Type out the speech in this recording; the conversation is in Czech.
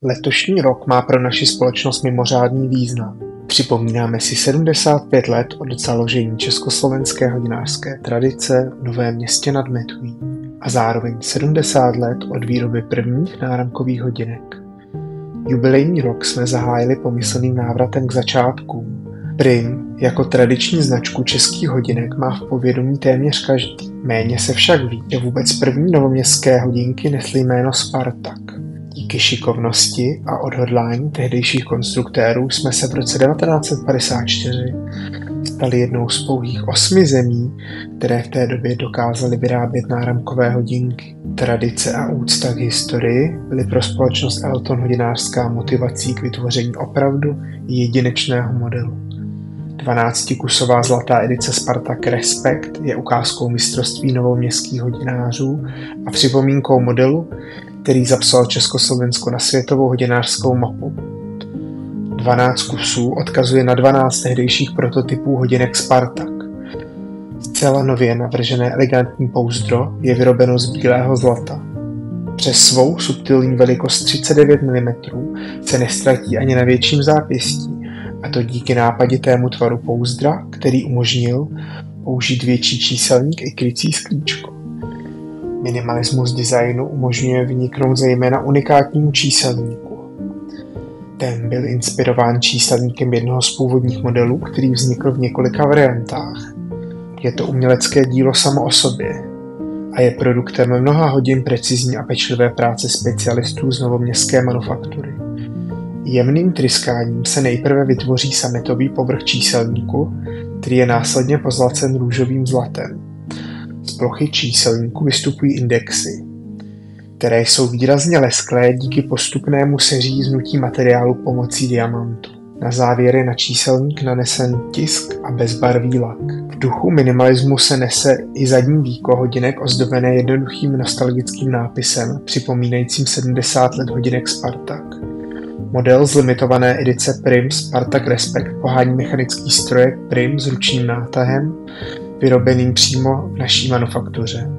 Letošní rok má pro naši společnost mimořádný význam. Připomínáme si 75 let od založení československé hodinářské tradice v Novém Městě nad Metují a zároveň 70 let od výroby prvních náramkových hodinek. Jubilejní rok jsme zahájili pomyslným návratem k začátkům. Prim jako tradiční značku českých hodinek má v povědomí téměř každý. Méně se však ví, že vůbec první novoměstské hodinky nesly jméno Spartak. Díky šikovnosti a odhodlání tehdejších konstruktérů jsme se v roce 1954 stali jednou z pouhých 8 zemí, které v té době dokázaly vyrábět náramkové hodinky. Tradice a úcta k historii byly pro společnost Elton hodinářská motivací k vytvoření opravdu jedinečného modelu. 12kusová zlatá edice Spartak Respekt je ukázkou mistrovství novoměstských hodinářů a připomínkou modelu, který zapsal Československo na světovou hodinářskou mapu. 12 kusů odkazuje na 12 tehdejších prototypů hodinek Spartak. Zcela nově navržené elegantní pouzdro je vyrobeno z bílého zlata. Přes svou subtilní velikost 39 mm se nestratí ani na větším zápěstí, a to díky nápaditému tvaru pouzdra, který umožnil použít větší číselník i krycí sklíčko. Minimalismus designu umožňuje vniknout zejména unikátnímu číselníku. Ten byl inspirován číselníkem jednoho z původních modelů, který vznikl v několika variantách. Je to umělecké dílo samo o sobě a je produktem mnoha hodin precizní a pečlivé práce specialistů z novoměstské manufaktury. Jemným tryskáním se nejprve vytvoří sametový povrch číselníku, který je následně pozlacen růžovým zlatem. Z plochy číselníku vystupují indexy, které jsou výrazně lesklé díky postupnému seříznutí materiálu pomocí diamantu. Na závěr je na číselník nanesen tisk a bezbarvý lak. V duchu minimalismu se nese i zadní víko hodinek ozdobené jednoduchým nostalgickým nápisem, připomínajícím 70 let hodinek Spartak. Model z limitované edice Prim Spartak Respekt pohání mechanický strojek Prim s ručním nátahem, vyrobeným přímo v naší manufaktuře.